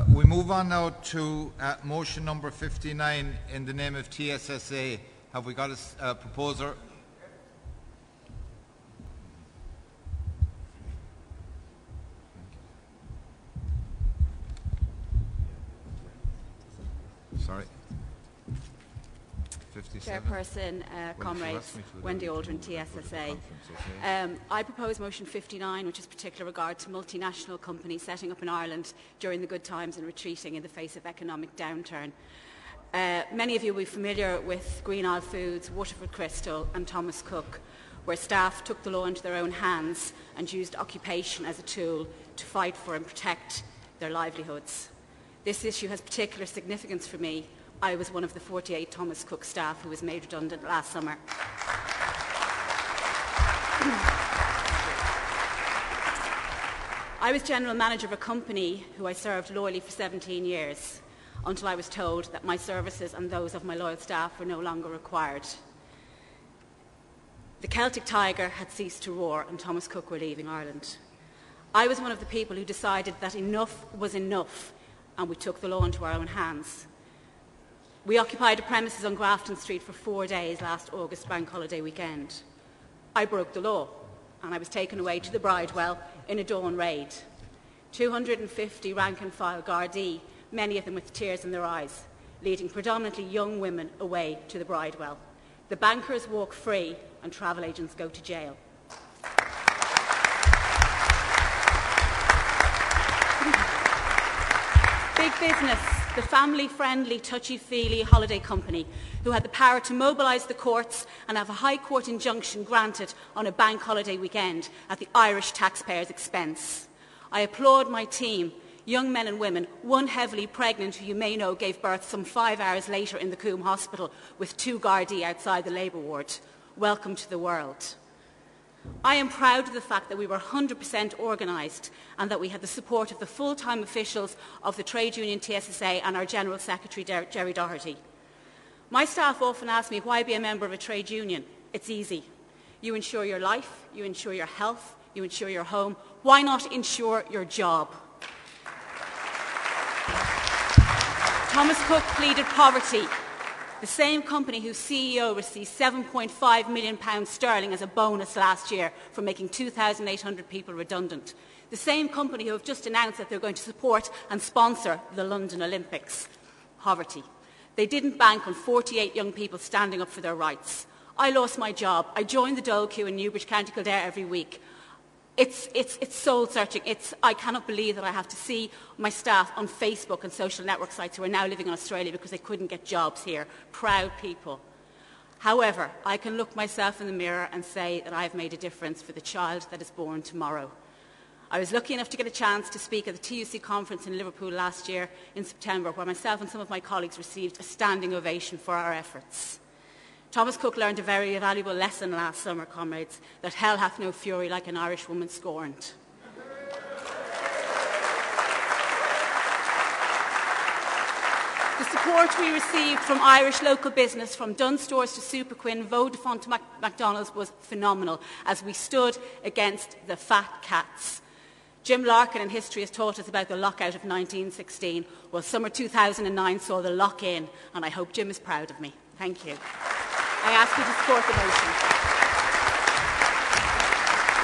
We move on now to motion number 59 in the name of TSSA. Have we got a proposer? Sorry. 57. Chairperson, comrades, Wendy Aldrin, TSSA. I propose motion 59, which is particular regard to multinational companies setting up in Ireland during the good times and retreating in the face of economic downturn. Many of you will be familiar with Green Isle Foods, Waterford Crystal and Thomas Cook, where staff took the law into their own hands and used occupation as a tool to fight for and protect their livelihoods. This issue has particular significance for me. I was one of the 48 Thomas Cook staff who was made redundant last summer. I was general manager of a company who I served loyally for 17 years, until I was told that my services and those of my loyal staff were no longer required. The Celtic tiger had ceased to roar and Thomas Cook were leaving Ireland. I was one of the people who decided that enough was enough, and we took the law into our own hands. We occupied a premises on Grafton Street for 4 days last August bank holiday weekend. I broke the law and I was taken away to the Bridewell in a dawn raid. 250 rank-and-file Gardaí, many of them with tears in their eyes, leading predominantly young women away to the Bridewell. The bankers walk free and travel agents go to jail. Big business, the family-friendly, touchy-feely holiday company who had the power to mobilise the courts and have a High Court injunction granted on a bank holiday weekend at the Irish taxpayers' expense. I applaud my team, young men and women, one heavily pregnant who you may know gave birth some 5 hours later in the Coombe Hospital with 2 Gardaí outside the labour ward. Welcome to the world. I am proud of the fact that we were 100% organised and that we had the support of the full-time officials of the trade union TSSA and our General Secretary, Jerry Doherty. My staff often ask me why be a member of a trade union. It's easy. You insure your life, you insure your health, you insure your home. Why not insure your job? Thomas Cook pleaded poverty. The same company whose CEO received £7.5 million sterling as a bonus last year for making 2,800 people redundant. The same company who have just announced that they're going to support and sponsor the London Olympics. Poverty. They didn't bank on 48 young people standing up for their rights. I lost my job. I joined the dole queue in Newbridge, County Kildare every week. It's soul-searching. I cannot believe that I have to see my staff on Facebook and social network sites who are now living in Australia because they couldn't get jobs here. Proud people. However, I can look myself in the mirror and say that I have made a difference for the child that is born tomorrow. I was lucky enough to get a chance to speak at the TUC conference in Liverpool last year in September, where myself and some of my colleagues received a standing ovation for our efforts. Thomas Cook learned a very valuable lesson last summer, comrades, that hell hath no fury like an Irish woman scorned. The support we received from Irish local business, from Dunstores to Superquinn, Vodafone to McDonald's, was phenomenal as we stood against the fat cats. Jim Larkin in history has taught us about the lockout of 1916. Well, summer 2009 saw the lock-in, and I hope Jim is proud of me. Thank you. I ask you to support the motion.